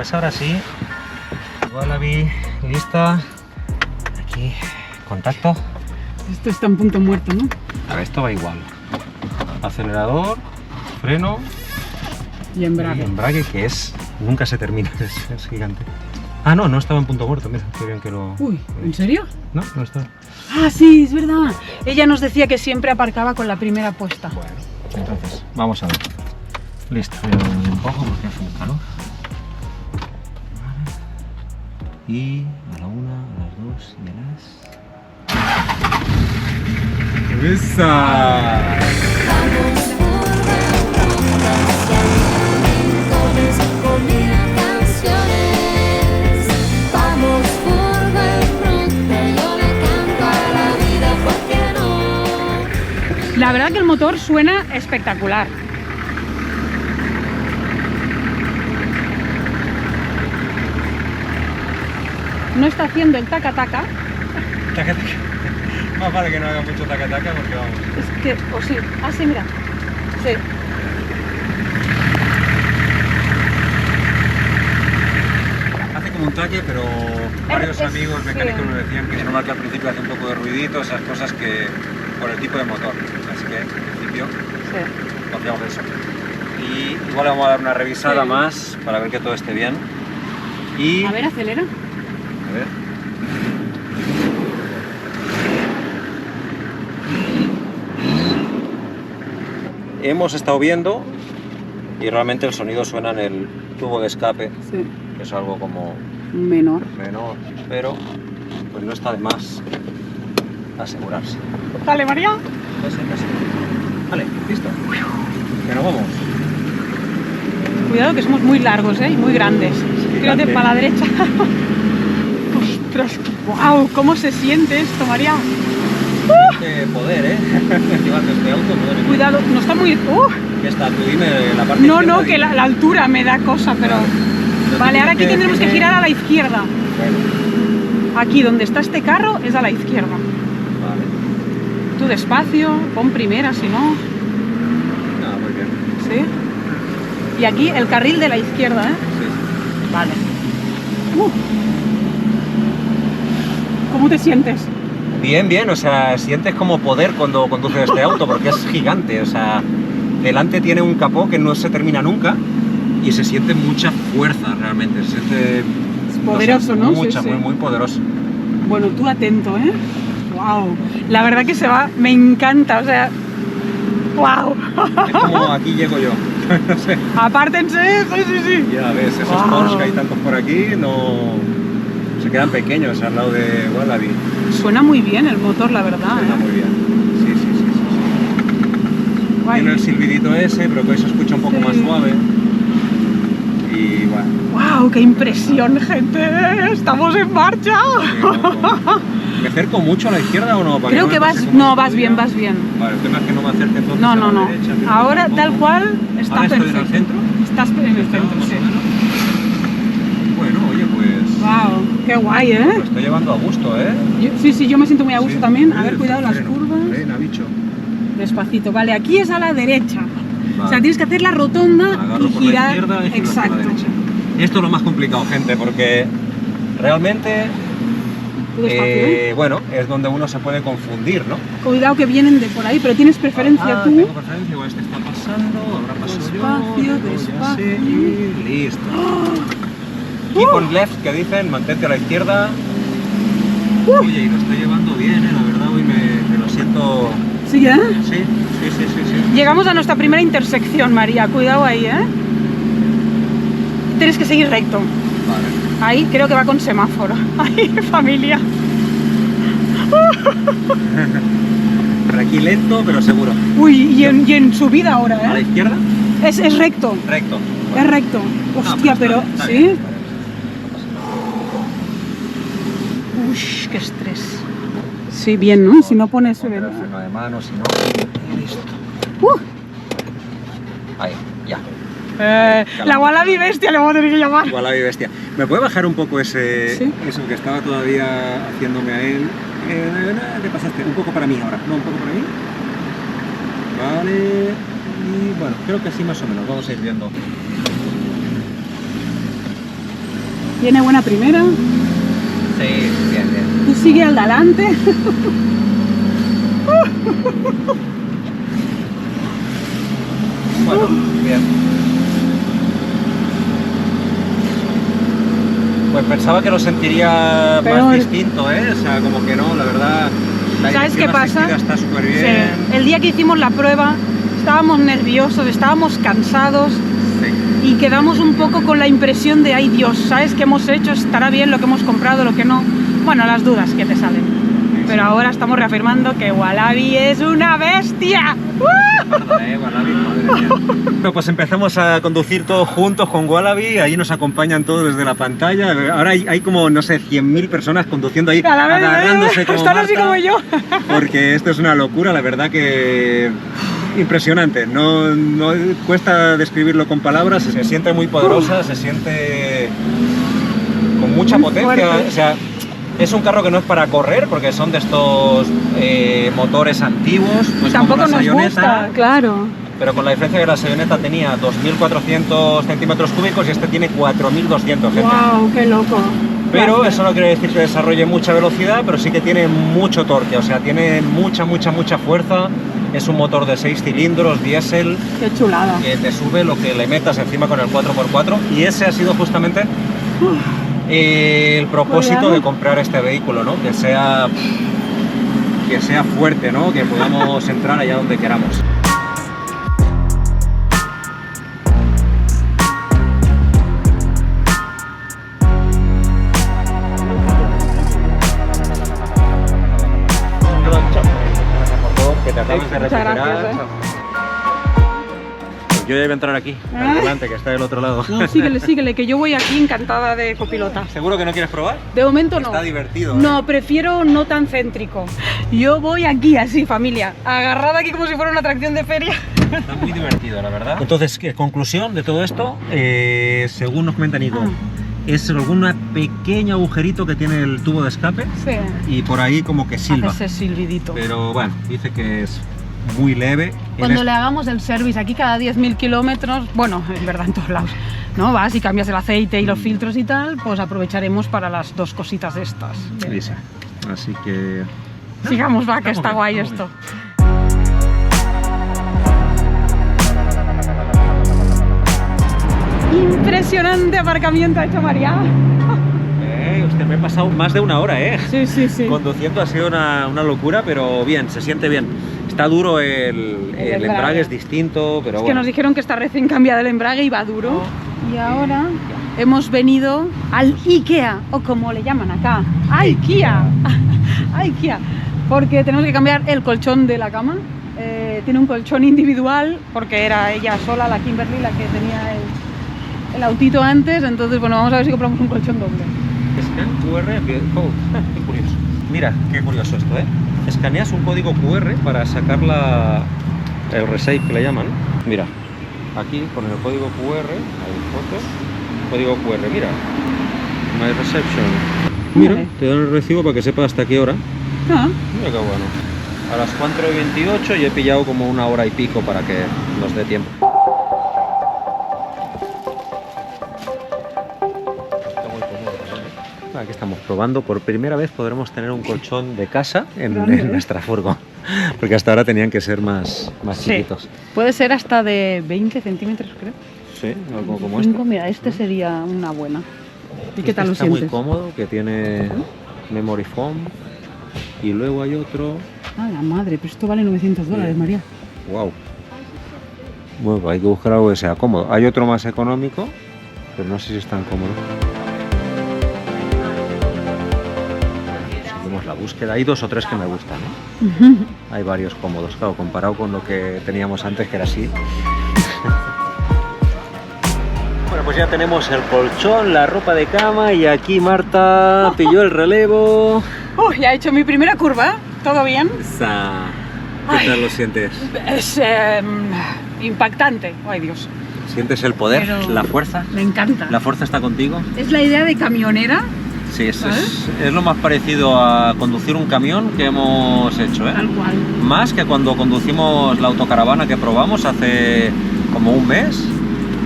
pues ahora sí. Wallaby, lista. Aquí, contacto. Esto está en punto muerto, ¿no? A ver, esto va igual. Acelerador, freno Y embrague. y embrague, que es... Nunca se termina, es gigante. Ah, no, no estaba en punto muerto, mira, qué bien que lo... Uy, ¿en serio? No, no está. Ah, sí, es verdad. Ella nos decía que siempre aparcaba con la primera puesta. Bueno, entonces, vamos a ver. Listo, voy a dar un poco porque hace un calor. Vale. Y a la 1, a las 2 y a las... ¡Esa! La verdad que el motor suena espectacular. No está haciendo el taca-taca. Taca, taca. Más vale que no haga mucho taca-taca porque vamos. Es que, o sí. Ah, sí, mira. Sí. Hace como un taque, pero varios Es- amigos mecánicos sí. nos decían que es normal que al principio hace un poco de ruidito, esas cosas que por el tipo de motor. Así que en principio Sí. confiamos en eso. Y igual le vamos a dar una revisada Sí. más para ver que todo esté bien. Y A ver, acelera. a ver. Hemos estado viendo y realmente el sonido suena en el tubo de escape, Sí. que es algo como Menor. menor, pero pues no está de más asegurarse. Dale, María. Casi, casi. Vale, listo. Que nos vamos. Cuidado que somos muy largos, ¿eh? Y muy grandes. Fíjate gigante. para la derecha. Ostras, wow, ¿cómo se siente esto, María? Qué poder, ¿eh? Llevarte este auto, poder. Cuidado, no está muy... ¿Qué está? Tú dime la parte No, izquierda no, y- que la altura me da cosa, pero... Pero Vale, ahora aquí tienes tendremos que decirme- girar a la izquierda. Bueno, Aquí, donde está este carro, es a la izquierda. vale. Tú despacio, pon primera, si no. No, muy bien. ¿Sí? Y aquí el carril de la izquierda, ¿eh? Sí. Vale. ¿Cómo te sientes? Bien, bien, o sea, sientes como poder cuando conduces este auto porque es gigante, o sea, delante tiene un capó que no se termina nunca y se siente mucha fuerza realmente, se siente... Es poderoso, ¿no? Mucha, Sí, sí. muy poderoso. Bueno, tú atento, ¿eh? Wow. La verdad que se va, me encanta, o sea... Wow. Es como aquí llego yo. No sé. Apártense, sí, sí, sí. Ya ves, esos Wow. Porsche que hay tantos por aquí no... se quedan pequeños al lado de Wallaby. Suena muy bien el motor, la verdad. Suena muy bien. Sí, sí, sí, sí, sí. Guay. Tiene el silbidito ese, pero que hoy se escucha un poco Sí. más suave. Y bueno. ¡Wow! ¡Qué impresión, gente! ¡Estamos en marcha! ¿Me acerco mucho a la izquierda o no? Para que Creo no que me pase vas... como No, el vas otro bien, día. vas bien. Vale, el tema es que no me acerque entonces No, a no, la no. derecha, que Ahora, tampoco. tal cual, está Ahora estoy en el perfecto. centro. Estás en el centro, Más sí. o menos. Bueno, oye, pues... ¡Wow! ¡Qué guay, Lo eh! estoy llevando a gusto, ¿eh? Sí, sí, yo me siento muy a gusto Sí. también. A ver, cuidado las Freno. curvas. Frena, bicho. Despacito. Vale, aquí es a la derecha. O sea, Vale. tienes que hacer la rotonda Agarro y por girar. la izquierda y giro hacia la Exacto. derecha. Esto es lo más complicado, gente, porque realmente, Tú despacio, ¿eh? bueno, es donde uno se puede confundir, ¿no? Cuidado que vienen de por ahí, pero tienes preferencia tú. Tengo preferencia, igual este está pasando, ahora paso Despacio, yo, luego ya despacio. sé, y listo. Keep on left, que dicen, mantente a la izquierda. Oye, y lo estoy llevando bien, la verdad, hoy me lo siento... Sí, ¿eh? Sí, sí, sí, sí, sí. Llegamos a nuestra primera intersección, María. Cuidado ahí, ¿eh? Tienes que seguir recto. Vale. Ahí creo que va con semáforo. Ahí, familia. Por aquí lento, pero seguro. Uy, y en subida ahora, ¿A la ¿eh? izquierda? Es recto. Recto. Es recto. Hostia, pero... Está ¿Sí? bien. Uy, qué estrés. Sí, bien, ¿no? Si no pones... Ponte el freno de mano, si no... Listo. Uh, Ahí, ya. la Wallaby bestia le vamos a tener que llamar. Wallaby bestia. ¿Me puede bajar un poco ese, Sí. eso que estaba todavía haciéndome a él? ¿Qué pasaste? Un poco para mí ahora. No, un poco para mí. Vale. Y bueno, creo que así más o menos. Vamos a ir viendo. Tiene buena primera. Sí, bien, bien. Tú sigue al delante. Bueno, bien. Pues pensaba que lo sentiría Pero más distinto, ¿eh? O sea, como que no, la verdad. La ¿Sabes qué dirección pasa? asistida está súper bien. Sí. El día que hicimos la prueba estábamos nerviosos, estábamos cansados Sí. y quedamos un poco con la impresión de, ay Dios, ¿sabes qué hemos hecho? ¿Estará bien lo que hemos comprado, lo que no? Bueno, las dudas que te salen. Pero ahora estamos reafirmando que Wallaby es una bestia. Wallaby, madre mía. Bueno, pues empezamos a conducir todos juntos con Wallaby, ahí nos acompañan todos desde la pantalla. Ahora hay como, no sé, 100.000 personas conduciendo ahí, A la vez, agarrándose como están así Marta, como yo. porque esto es una locura, la verdad que impresionante. No cuesta describirlo con palabras, se siente muy poderosa, se siente con mucha Muy potencia. fuerte. O sea, es un carro que no es para correr, porque son de estos motores antiguos, pues Tampoco como la nos Sayonetta, gusta, claro. pero con la diferencia que la Sayonetta tenía 2.400 centímetros cúbicos y este tiene 4.200, gente. Wow, qué loco. Pero Gracias. eso no quiere decir que desarrolle mucha velocidad, pero sí que tiene mucho torque, o sea, tiene mucha fuerza. Es un motor de 6 cilindros, diésel, Qué chulada. que te sube lo que le metas encima con el 4x4, y ese ha sido justamente el propósito Cuidado. de comprar este vehículo, ¿no? Que sea fuerte, ¿no? Que podamos entrar allá donde queramos. Que te acabes de Muchas recuperar. gracias, Yo ya voy a entrar aquí, Ah. adelante, que está del otro lado. No, síguele, que yo voy aquí encantada de copilota. ¿Seguro que no quieres probar? De momento no. Está divertido. No, prefiero no tan céntrico. Yo voy aquí así, familia, agarrada aquí como si fuera una atracción de feria. Está muy divertido, la verdad. Entonces, ¿qué conclusión de todo esto? Según nos comenta Nico, es algún pequeño agujerito que tiene el tubo de escape Sí. y por ahí como que silba. Hace ese silbidito. Pero bueno, dice que es muy leve. Cuando le hagamos el service aquí cada 10.000 kilómetros, bueno, en verdad en todos lados, ¿no? Vas y cambias el aceite y los filtros y tal, pues aprovecharemos para las dos cositas de estas. Dice. Así que... Sigamos, va, que Estamos está bien, guay estamos esto. Impresionante aparcamiento ha hecho María. Usted me he pasado más de una hora, Sí, sí, sí. Conduciendo ha sido una locura, pero bien, se siente bien. Está duro el embrague, es distinto, pero Es que bueno. nos dijeron que está recién cambiado el embrague y va duro. Y ahora hemos venido al IKEA, o como le llaman acá, IKEA. IKEA. Porque tenemos que cambiar el colchón de la cama. Tiene un colchón individual, porque era ella sola, la Kimberly, la que tenía el autito antes. Entonces, bueno, vamos a ver si compramos un colchón doble. Scan QR, qué curioso. Mira, qué curioso esto, Escaneas un código QR para sacar el resave que le llaman. Mira, aquí con el código QR, hay fotos, código QR, mira, My Reception. Mira, Vale. te dan el recibo para que sepas hasta qué hora. Ah, Mira qué bueno. A las 4:28 y he pillado como una hora y pico para que nos dé tiempo. Aquí estamos probando, por primera vez podremos tener un colchón de casa en nuestra furgo, porque hasta ahora tenían que ser más sí. chiquitos. Puede ser hasta de 20 centímetros, creo. Sí, algo como Cinco, este. mira, este sería una buena. ¿Y qué tal lo Está sientes? muy cómodo, que tiene memory foam, y luego hay otro. Ah, la madre, pero esto vale $900, María. Wow. Bueno, hay que buscar algo que sea cómodo. Hay otro más económico, pero no sé si es tan cómodo. Seguimos la búsqueda. Hay 2 o 3 que me gustan, Hay varios cómodos, claro, comparado con lo que teníamos antes, que era así. Bueno, pues ya tenemos el colchón, la ropa de cama, y aquí Marta pilló el relevo. Ya he hecho mi primera curva, ¿todo bien? ¿Qué tal lo sientes? Es impactante, ay Dios, ¿Sientes el poder, Pero la fuerza? me encanta. ¿La fuerza está contigo? Es la idea de camionera, Sí, es ¿Sabes? lo más parecido a conducir un camión que hemos hecho, tal cual. Más que cuando conducimos la autocaravana que probamos hace como un mes.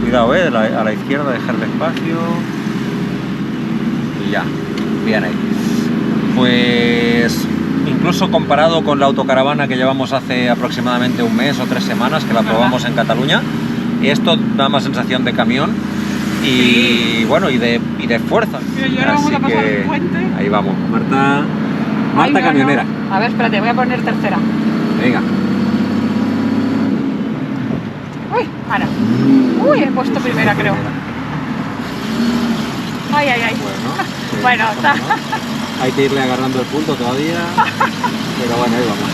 Cuidado, a la izquierda dejar el espacio. y ya, bien ahí. Pues incluso comparado con la autocaravana que llevamos hace aproximadamente un mes o 3 semanas, que la probamos en Cataluña, esto da más sensación de camión y bueno, y de fuerza. Pero y ahora vamos a pasar el puente. Ahí vamos, Marta Ay, no, camionera. no. A ver, espérate, voy a poner tercera. Venga. Uy, ahora. Uy, he puesto primera, creo. Ay, ay, ay. Bueno, sí, Bueno, está. Hay que irle agarrando el punto todavía, pero bueno, ahí vamos.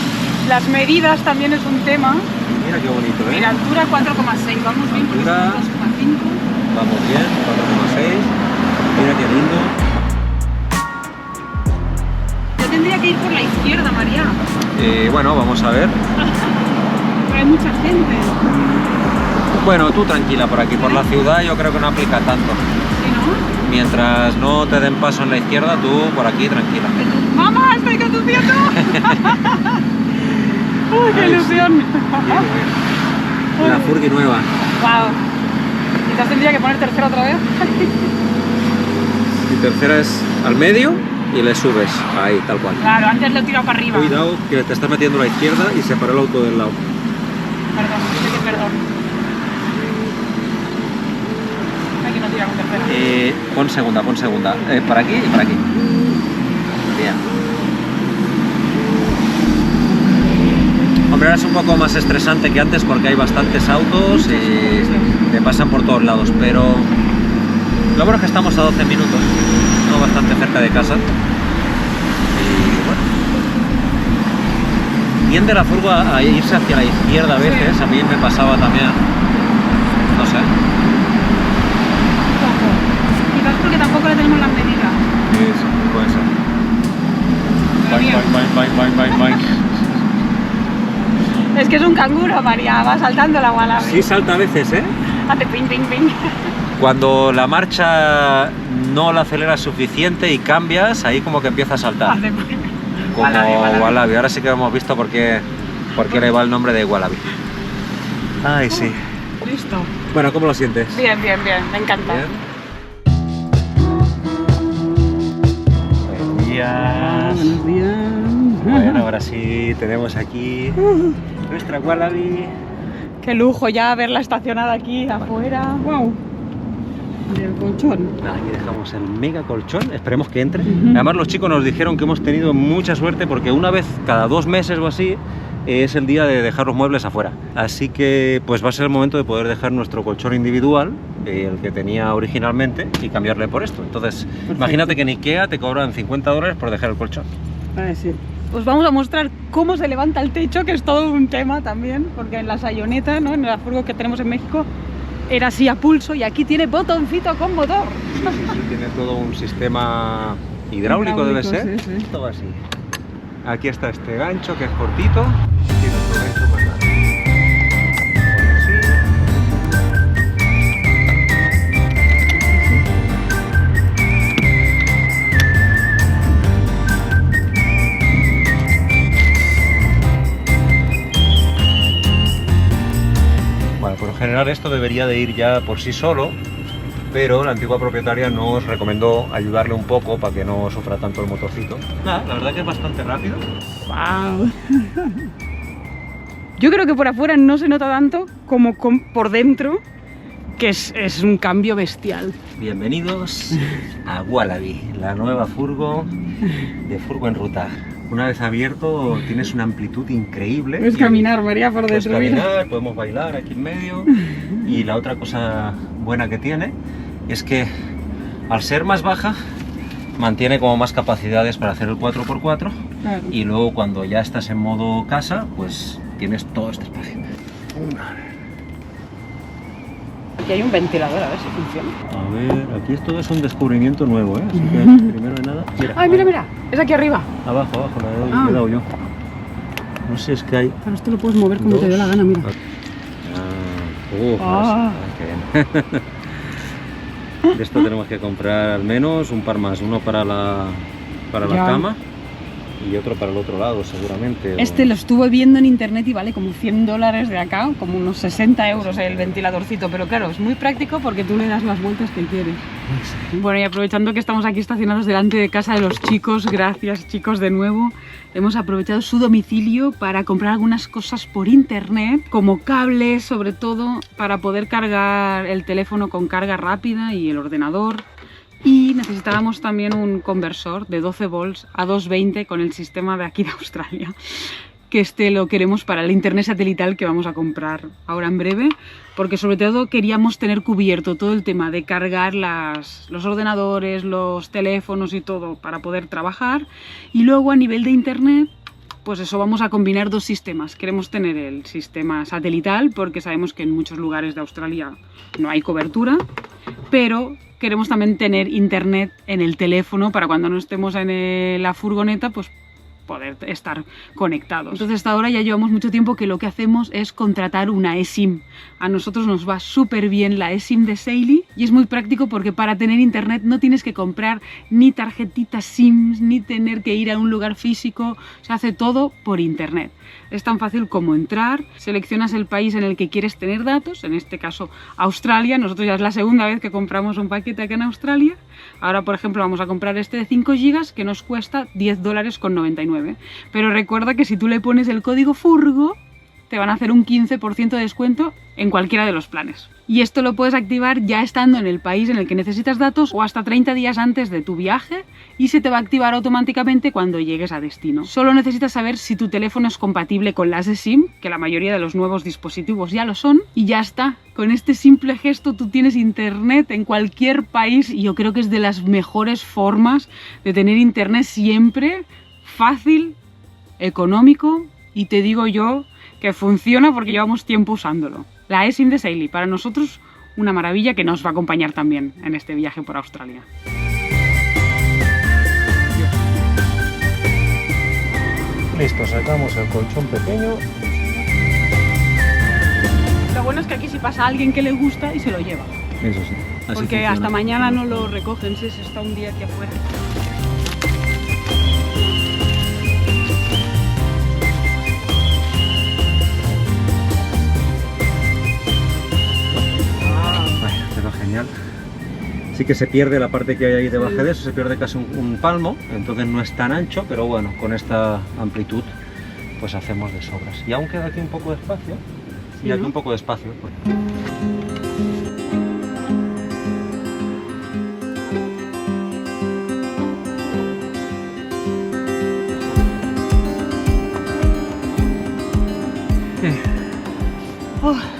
Las medidas también es un tema. Mira qué bonito, ¿eh? Mira, altura 4,6, vamos bien, por Altura. 2,5. Vamos bien, 4,6. Mira qué lindo. Yo tendría que ir por la izquierda, María. Bueno, vamos a ver. Pero hay mucha gente. Bueno, tú tranquila por aquí, por la ciudad yo creo que no aplica tanto. ¿Sí, no? Mientras no te den paso en la izquierda, tú por aquí tranquila. ¡Mamá, estoy conduciendo! ¡Uy, qué ilusión! La Furgi nueva. ¡Wow! Quizás tendría que poner tercera otra vez. Y tercera es al medio y le subes. Ahí, tal cual. Claro, antes lo he tirado para arriba. Cuidado que te estás metiendo a la izquierda y se para el auto del lado. Perdón, dile que perdón. Hay que no tira con tercera. Pon segunda. Para aquí y para aquí. Bien. Hombre, ahora es un poco más estresante que antes porque hay bastantes autos y te pasan por todos lados, pero lo bueno es que estamos a 12 minutos, ¿no? Bastante cerca de casa. Y bueno, tiende la furgo a irse hacia la izquierda a veces, a mí me pasaba también, no sé. Quizás porque tampoco le tenemos las medidas. Sí, puede ser. Pero bien. Es que es un canguro, María, va saltando la wallaby. Sí, salta a veces, ¿eh? Hace ping, ping, ping. Cuando la marcha no la aceleras suficiente y cambias, ahí como que empieza a saltar. Hace ping. Como wallaby. Ahora sí que hemos visto por qué le va el nombre de wallaby. Ay, sí. Listo. Bueno, ¿cómo lo sientes? Bien, bien, bien, me encanta. Buenos días. Buenos días. Bueno, ahora sí tenemos aquí nuestra wallaby. Qué lujo ya verla estacionada aquí afuera. Wow. Del colchón. Aquí dejamos el mega colchón, esperemos que entre. Además los chicos nos dijeron que hemos tenido mucha suerte porque una vez cada 2 meses o así es el día de dejar los muebles afuera. Así que pues va a ser el momento de poder dejar nuestro colchón individual, el que tenía originalmente, y cambiarle por esto. Entonces, perfecto. Imagínate que en Ikea te cobran $50 por dejar el colchón. Sí. Os vamos a mostrar cómo se levanta el techo, que es todo un tema también, porque en la Sayoneta, ¿no? En la furgo que tenemos en México, era así a pulso y aquí tiene botoncito con motor. Sí, tiene todo un sistema hidráulico debe ser. Sí. Todo así. Aquí está este gancho que es cortito. Tiene otro gancho más largo. Bueno, por lo general esto debería de ir ya por sí solo, pero la antigua propietaria nos recomendó ayudarle un poco para que no sufra tanto el motorcito. Nada, la verdad que es bastante rápido. ¡Wow! Yo creo que por afuera no se nota tanto como por dentro, que es un cambio bestial. Bienvenidos a Wallaby, la nueva furgo de Furgo en Ruta. Una vez abierto tienes una amplitud increíble. Puedes caminar, María, por dentro. Puedes caminar, podemos bailar aquí en medio. Y la otra cosa buena que tiene es que al ser más baja mantiene como más capacidades para hacer el 4x4. Claro. Y luego cuando ya estás en modo casa, pues tienes todo este espacio. Aquí hay un ventilador, a ver si funciona. A ver, aquí esto es un descubrimiento nuevo, ¿eh? Así que primero de nada... Mira, ¡Ay, mira, mira! Es aquí arriba. Abajo, le he dado yo. No sé, es que hay... Pero esto lo puedes mover como te dé la gana, mira. Qué bien. De esto tenemos que comprar al menos un par más. Uno para la cama y otro para el otro lado seguramente. Este lo estuve viendo en internet y vale como $100 de acá, como unos 60 euros el ventiladorcito, pero claro, es muy práctico porque tú le das las vueltas que quieres. Bueno, y aprovechando que estamos aquí estacionados delante de casa de los chicos, gracias chicos de nuevo, hemos aprovechado su domicilio para comprar algunas cosas por internet, como cables sobre todo, para poder cargar el teléfono con carga rápida y el ordenador. Y necesitábamos también un conversor de 12 volts a 220 con el sistema de aquí de Australia, que este lo queremos para el internet satelital que vamos a comprar ahora en breve, porque sobre todo queríamos tener cubierto todo el tema de cargar los ordenadores, los teléfonos y todo para poder trabajar. Y luego a nivel de internet, pues eso, vamos a combinar dos sistemas. Queremos tener el sistema satelital porque sabemos que en muchos lugares de Australia no hay cobertura, pero queremos también tener internet en el teléfono para cuando no estemos en la furgoneta, pues poder estar conectados. Entonces hasta ahora ya llevamos mucho tiempo que lo que hacemos es contratar una eSIM. A nosotros nos va súper bien la eSIM de Saily y es muy práctico porque para tener internet no tienes que comprar ni tarjetitas SIM ni tener que ir a un lugar físico, se hace todo por internet. Es tan fácil como entrar, seleccionas el país en el que quieres tener datos, en este caso Australia. Nosotros ya es la segunda vez que compramos un paquete acá en Australia. Ahora, por ejemplo, vamos a comprar este de 5 GB que nos cuesta $10,99. Pero recuerda que si tú le pones el código FURGO, te van a hacer un 15% de descuento en cualquiera de los planes. Y esto lo puedes activar ya estando en el país en el que necesitas datos o hasta 30 días antes de tu viaje y se te va a activar automáticamente cuando llegues a destino. Solo necesitas saber si tu teléfono es compatible con las eSIM, que la mayoría de los nuevos dispositivos ya lo son, y ya está. Con este simple gesto tú tienes internet en cualquier país y yo creo que es de las mejores formas de tener internet siempre, fácil, económico y te digo yo que funciona porque llevamos tiempo usándolo. La eSIM de Saily, para nosotros una maravilla que nos va a acompañar también en este viaje por Australia. Listo, sacamos el colchón pequeño. Lo bueno es que aquí si pasa alguien que le gusta y se lo lleva. Eso sí. Así Porque funciona. hasta mañana no lo recogen si se está un día aquí afuera. Genial. Sí que se pierde la parte que hay ahí debajo de eso, se pierde casi un palmo, entonces no es tan ancho, pero bueno, con esta amplitud pues hacemos de sobras. Y aún queda aquí un poco de espacio, y aquí un poco de espacio.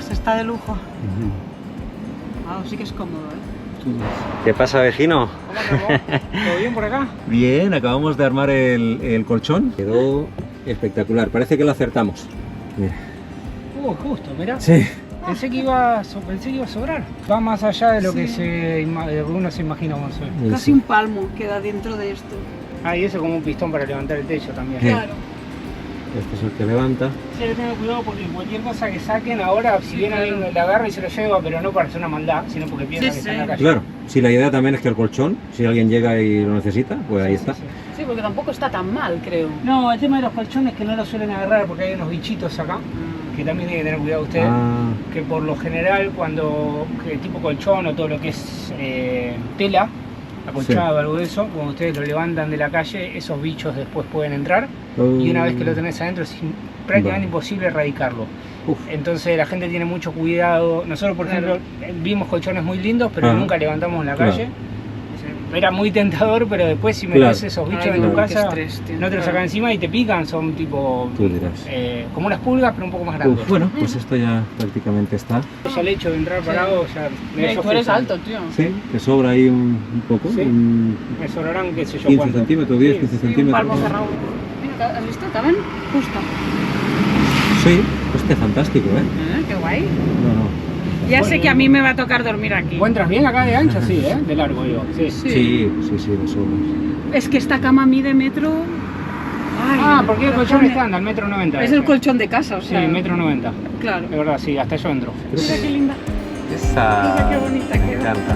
Se está de lujo. Sí que es cómodo, ¿Qué pasa, vecino? Hola, ¿todo bien por acá? Bien, acabamos de armar el colchón. Quedó espectacular, parece que lo acertamos. Mira. Justo, mirá. Sí. Pensé que iba a sobrar. Va más allá de lo que uno se imagina cuando se ve. Casi un palmo queda dentro de esto. Ah, y eso como un pistón para levantar el techo también. Claro. Este es el que levanta. Sí, hay que tener cuidado porque cualquier cosa que saquen ahora, si bien alguien le agarra y se lo lleva, pero no para hacer una maldad, sino porque piensa que está en la calle. Claro, sí, la idea también es que el colchón, si alguien llega y lo necesita, pues ahí está. Sí, porque tampoco está tan mal, creo. No, el tema de los colchones es que no lo suelen agarrar porque hay unos bichitos acá, que también tienen que tener cuidado ustedes. Que por lo general cuando, tipo colchón o todo lo que es tela, acolchado o algo de eso, cuando ustedes lo levantan de la calle, esos bichos después pueden entrar y una vez que lo tenés adentro es prácticamente imposible erradicarlo. Entonces la gente tiene mucho cuidado. Nosotros, por ejemplo, vimos colchones muy lindos, pero nunca levantamos en la calle. Era muy tentador, pero después si metes esos bichos en tu casa, no te los sacan encima y te pican, son tipo como unas pulgas, pero un poco más grandes. Bueno, pues esto ya prácticamente está. Ya el hecho de entrar parado, ya me Tú eres alto, tío. Sí, te sobra ahí un poco. Sí. Me sobrarán, qué sé yo, 15 cuánto. centímetros, 10, 15 Un centímetros. palmo cerrado. Mira, ¿has visto? ¿Caben? Justo. Sí, hostia, fantástico, ¿eh? Qué guay. No. Ya sé que a mí me va a tocar dormir aquí. ¿Encuentras bien acá de ancho? Sí, ¿eh? De largo, digo. Sí. Sí, de sobras. Es que esta cama mide metro... Ay, porque el colchón estándar, 1,90 m. Es el colchón de casa, o sea... Sí, 1,90 m. Claro. De verdad, sí, hasta yo entro. Mira qué linda. Esa... Mira qué bonita me queda. encanta.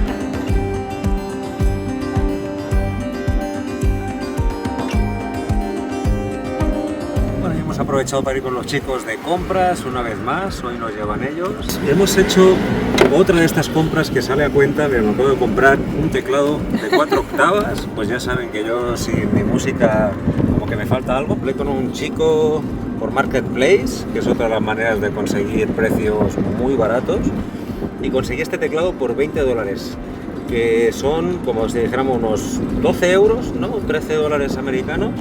hemos aprovechado para ir con los chicos de compras una vez más, hoy nos llevan ellos. Hemos hecho otra de estas compras que sale a cuenta, me acabo de comprar un teclado de 4 octavas, pues ya saben que yo sin mi música como que me falta algo. Hablé con un chico por Marketplace, que es otra de las maneras de conseguir precios muy baratos, y conseguí este teclado por $20, que son, como si dijéramos, unos 12 euros, ¿no? 13 dólares americanos.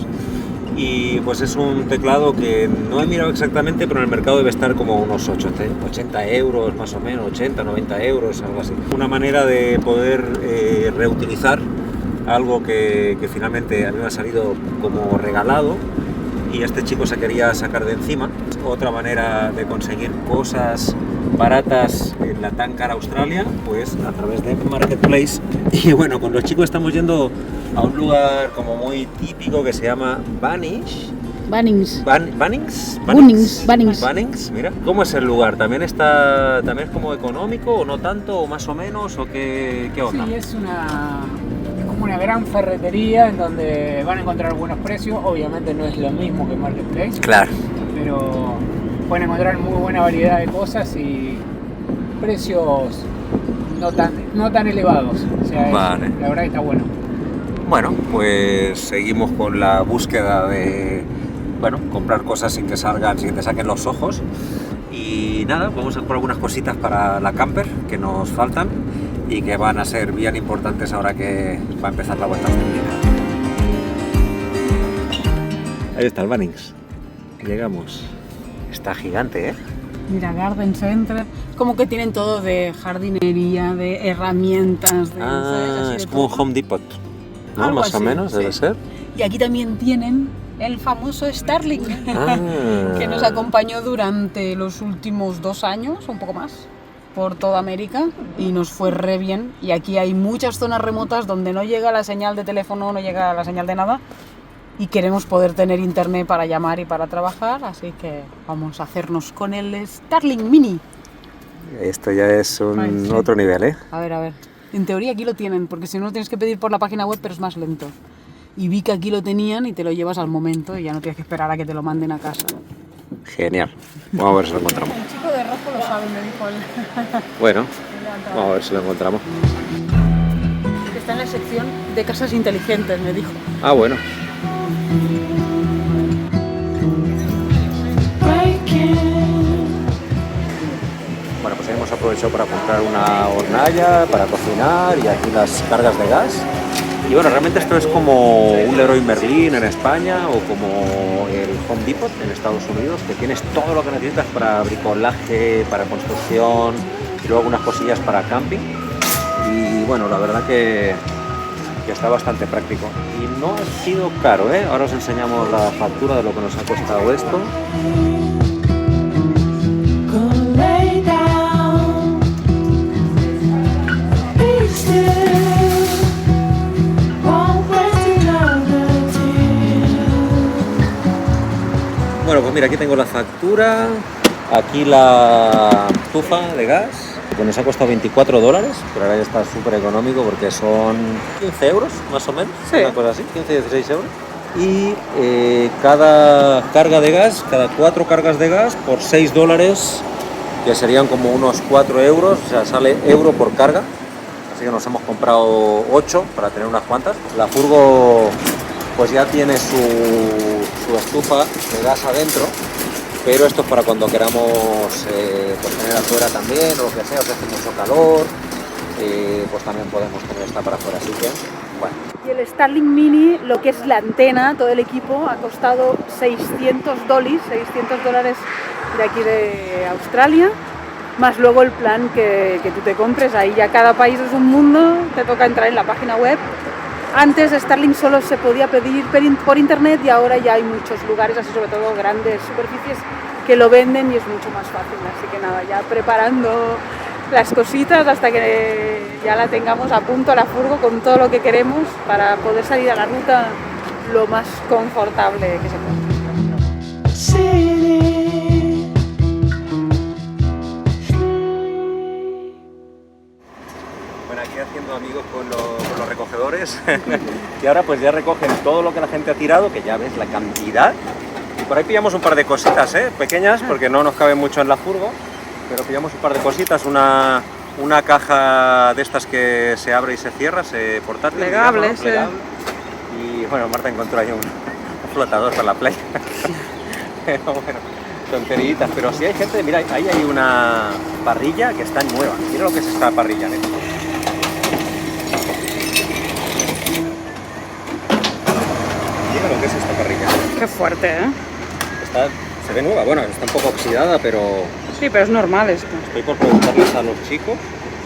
Y pues es un teclado que no he mirado exactamente, pero en el mercado debe estar como unos 80 euros más o menos, 80, 90 euros, algo así. Una manera de poder reutilizar algo que finalmente a mí me ha salido como regalado y este chico se quería sacar de encima. Otra manera de conseguir cosas baratas en la tan cara Australia, pues a través de Marketplace. Y bueno, con los chicos estamos yendo a un lugar como muy típico que se llama Bunnings. Bunnings, mira. ¿Cómo es el lugar? ¿También es como económico o no tanto o más o menos o qué onda? Sí, es como una gran ferretería en donde van a encontrar buenos precios. Obviamente no es lo mismo que Marketplace. Claro. Pero pueden encontrar muy buena variedad de cosas y precios no tan elevados. O sea, vale. La verdad que está bueno. Bueno, pues seguimos con la búsqueda de, comprar cosas sin que te saquen los ojos. Y nada, vamos a comprar algunas cositas para la camper que nos faltan y que van a ser bien importantes ahora que va a empezar la vuelta a Australia. Ahí está el Bunnings. Llegamos. Está gigante, ¿eh? Mira, Garden Center. Como que tienen todo de jardinería, de herramientas. ¿Sabes? Es como un Home Depot, ¿no? Algo Más o así, menos, sí. Debe ser. Y aquí también tienen el famoso Starlink, que nos acompañó durante los últimos 2 años, un poco más, por toda América y nos fue re bien. Y aquí hay muchas zonas remotas donde no llega la señal de teléfono, no llega la señal de nada y queremos poder tener internet para llamar y para trabajar, así que vamos a hacernos con el Starlink Mini. Esto ya es otro nivel, ¿eh? A ver. En teoría aquí lo tienen, porque si no lo tienes que pedir por la página web, pero es más lento. Y vi que aquí lo tenían y te lo llevas al momento y ya no tienes que esperar a que te lo manden a casa. Genial. Vamos a ver si lo encontramos. El chico de rojo lo sabe, me dijo él. Bueno, vamos a ver si lo encontramos. Está en la sección de casas inteligentes, me dijo. Ah, bueno. Bueno, pues hemos aprovechado para comprar una hornalla para cocinar y aquí las cargas de gas. Y bueno, realmente esto es como un Leroy Merlin en España o como el Home Depot en Estados Unidos, que tienes todo lo que necesitas para bricolaje, para construcción y luego algunas cosillas para camping. Y bueno, la verdad que está bastante práctico. Y no ha sido caro, ¿eh? Ahora os enseñamos la factura de lo que nos ha costado esto. Bueno, pues mira, aquí tengo la factura, aquí la estufa de gas, que nos ha costado $24, pero ahora ya está súper económico porque son 15 euros más o menos, sí. Una cosa así, 15-16 euros. Y cada carga de gas, cada 4 cargas de gas por $6, que serían como unos 4 euros, o sea, sale euro por carga. Así que nos hemos comprado 8 para tener unas cuantas. La furgo pues ya tiene su estufa de gas adentro, pero esto es para cuando queramos pues tener afuera también o lo que sea, o si hace mucho calor, pues también podemos tener esta para afuera, así que bueno. Y el Starlink Mini, lo que es la antena, todo el equipo, ha costado $600 de aquí de Australia, más luego el plan que tú te compres. Ahí ya cada país es un mundo, te toca entrar en la página web. Antes Starlink solo se podía pedir por internet y ahora ya hay muchos lugares, así sobre todo grandes superficies, que lo venden y es mucho más fácil. Así que nada, ya preparando las cositas hasta que ya la tengamos a punto la furgo con todo lo que queremos para poder salir a la ruta lo más confortable que se pueda. Sí. Haciendo amigos con los recogedores y ahora pues ya recogen todo lo que la gente ha tirado, que ya ves la cantidad, por ahí pillamos un par de cositas, pequeñas, porque no nos cabe mucho en la furgo, pero pillamos un par de cositas, una caja de estas que se abre y se cierra, portátil, Plegable, digamos, plegable. Y bueno, Marta encontró ahí un flotador para la playa. Pero bueno, tonterillitas, pero si hay gente, mira, ahí hay una parrilla que está nueva. Mira lo que es esta parrilla, Mira lo que es esta parrilla. Qué fuerte, ¿eh? Se ve nueva, bueno, está un poco oxidada, pero... Sí, pero es normal esto. Estoy por preguntarles a los chicos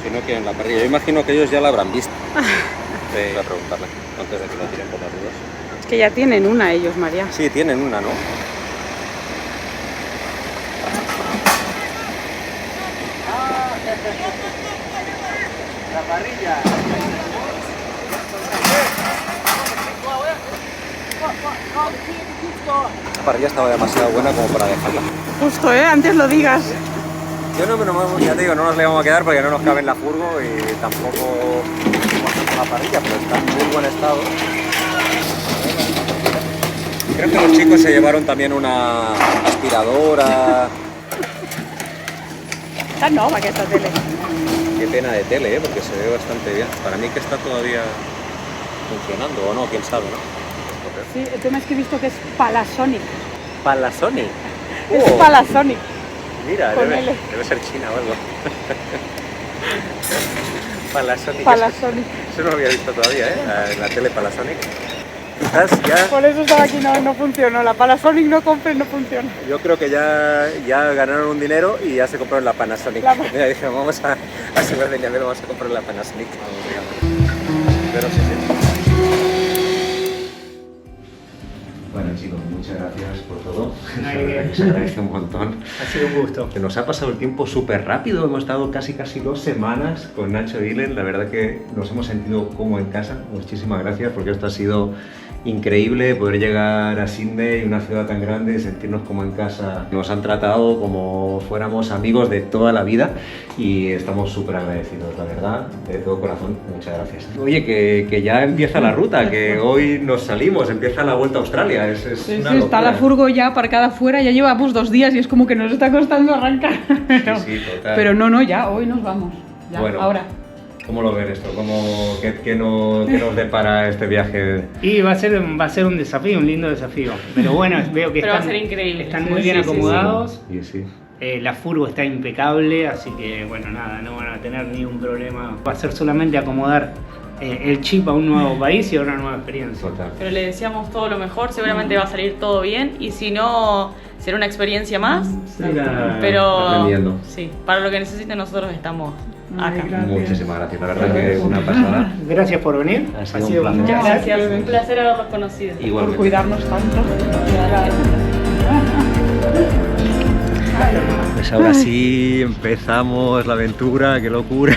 si no quieren la parrilla. Yo imagino que ellos ya la habrán visto. Voy a preguntarles antes de que lo tiren por las dudas. Es que ya tienen una ellos, María. Sí, tienen una, ¿no? La parrilla. La parrilla estaba demasiado buena como para dejarla. Justo, antes lo digas. Yo ya te digo, no nos le vamos a quedar porque no nos cabe en la furgo y tampoco la parrilla, pero está en muy buen estado. Creo que los chicos se llevaron también una aspiradora. Está nova aquesta tele. Qué pena de tele, porque se ve bastante bien. Para mí que está todavía funcionando, o no, quién sabe, ¿no? Sí, el tema es que he visto que es Panasonic. ¿Panasonic? Es Panasonic. Mira, Con debe L. ser China o algo. Panasonic. Panasonic. Eso no lo había visto todavía, la tele Panasonic. Quizás ya... Por eso estaba aquí, no funcionó. La Panasonic no compré, no funciona. Yo creo que ya ganaron un dinero y ya se compraron la Panasonic. Mira, dije, vamos a subir de nivel, vamos a comprar la Panasonic. Pero sí. Bueno chicos, muchas gracias por todo. Se agradece un montón. Ha sido un gusto. Que nos ha pasado el tiempo súper rápido, hemos estado casi 2 semanas con Nacho Dylan, la verdad que nos hemos sentido como en casa. Muchísimas gracias porque esto ha sido increíble, poder llegar a Sydney, una ciudad tan grande, sentirnos como en casa. Nos han tratado como fuéramos amigos de toda la vida y estamos súper agradecidos, la verdad, de todo corazón. Muchas gracias. Oye, que ya empieza la ruta, que hoy nos salimos, empieza la vuelta a Australia. Sí, está la furgo ya aparcada afuera, ya llevamos 2 días y es como que nos está costando arrancar. Sí, total. Pero no, ya, hoy nos vamos. Ya, bueno, ahora. ¿Cómo lo ven esto? ¿Qué nos depara este viaje? Y va a ser un desafío, un lindo desafío. Pero bueno, veo que Pero va a ser increíble. Están muy bien acomodados. Sí. La furgo está impecable, así que bueno, nada, no van a tener ni un problema. Va a ser solamente acomodar el chip a un nuevo país y a una nueva experiencia. Total. Pero le deseamos todo lo mejor, seguramente va a salir todo bien y si no, será una experiencia más. Pero aprendiendo. sí, para lo que necesiten nosotros estamos acá. Muchísimas gracias, la verdad que es una pasada. Gracias por venir. Ha sido un placer. Muchas gracias, un placer haberlos conocido. Igualmente. Por cuidarnos tanto. Pues ahora sí empezamos la aventura, qué locura.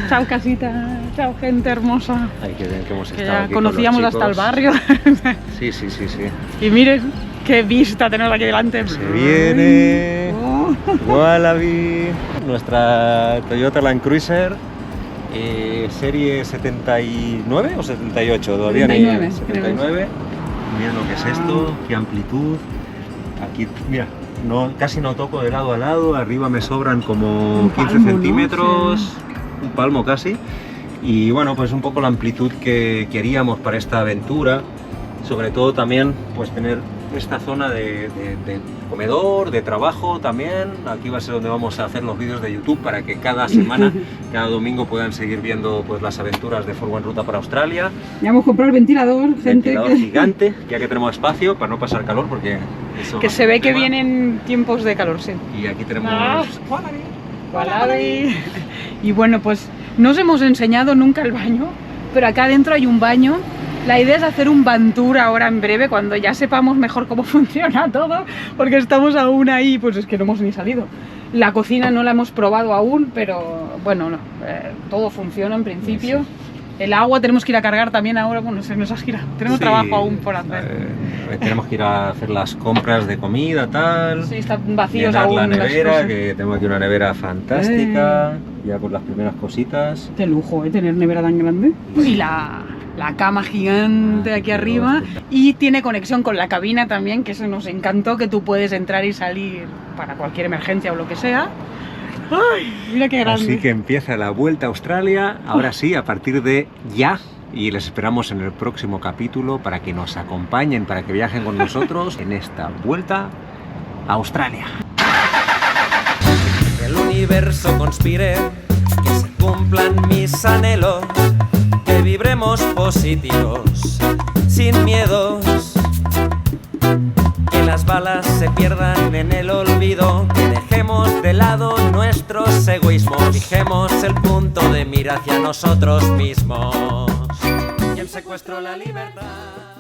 Chao casita, chao gente hermosa. Hay que ver que hemos Que estado ya aquí con conocíamos los hasta el chicos. barrio. Sí. Y miren qué vista tenemos aquí delante. Se viene Oh. Wallaby, nuestra Toyota Land Cruiser, serie 79 o 78, todavía 79, ni 79. Miren lo que es esto, qué amplitud. Aquí, mira, casi no toco de lado a lado, arriba me sobran como Un 15 palmo, centímetros, ¿no? Sí. un palmo casi. Y bueno, pues un poco la amplitud que queríamos para esta aventura, sobre todo también pues tener esta zona de comedor, de trabajo también. Aquí va a ser donde vamos a hacer los vídeos de YouTube para que cada semana, cada domingo puedan seguir viendo pues las aventuras de Furgo en Ruta para Australia. Ya hemos comprado el ventilador, gente. Ventilador gigante, ya que tenemos espacio para no pasar calor porque eso Que va a se ser ve un que tema. vienen tiempos de calor, sí. Y aquí tenemos Wallaby. Y bueno, pues no os hemos enseñado nunca el baño, pero acá adentro hay un baño. La idea es hacer un van tour ahora en breve, cuando ya sepamos mejor cómo funciona todo, porque estamos aún ahí, pues es que no hemos ni salido. La cocina no la hemos probado aún, pero bueno, no, todo funciona en principio. Sí. El agua tenemos que ir a cargar también ahora, bueno, se nos ha girado. Tenemos Sí, trabajo aún por hacer. Tenemos que ir a hacer las compras de comida, tal. Sí, están vacíos Llenar aún la las nevera, cosas. que tengo aquí una nevera fantástica, ya con las primeras cositas. De lujo, tener nevera tan grande. Y la cama gigante aquí arriba y tiene conexión con la cabina también, que eso nos encantó, que tú puedes entrar y salir para cualquier emergencia o lo que sea. ¡Ay! Mira qué grande. Así que empieza la vuelta a Australia, ahora sí, a partir de ya. Y les esperamos en el próximo capítulo para que nos acompañen, para que viajen con nosotros en esta vuelta a Australia. Que el universo conspire, que se cumplan mis anhelos, que vibremos positivos, sin miedos, que las balas se pierdan en el olvido, que dejemos de lado nuestros egoísmos, fijemos el punto de mira hacia nosotros mismos. Y el secuestro, la libertad.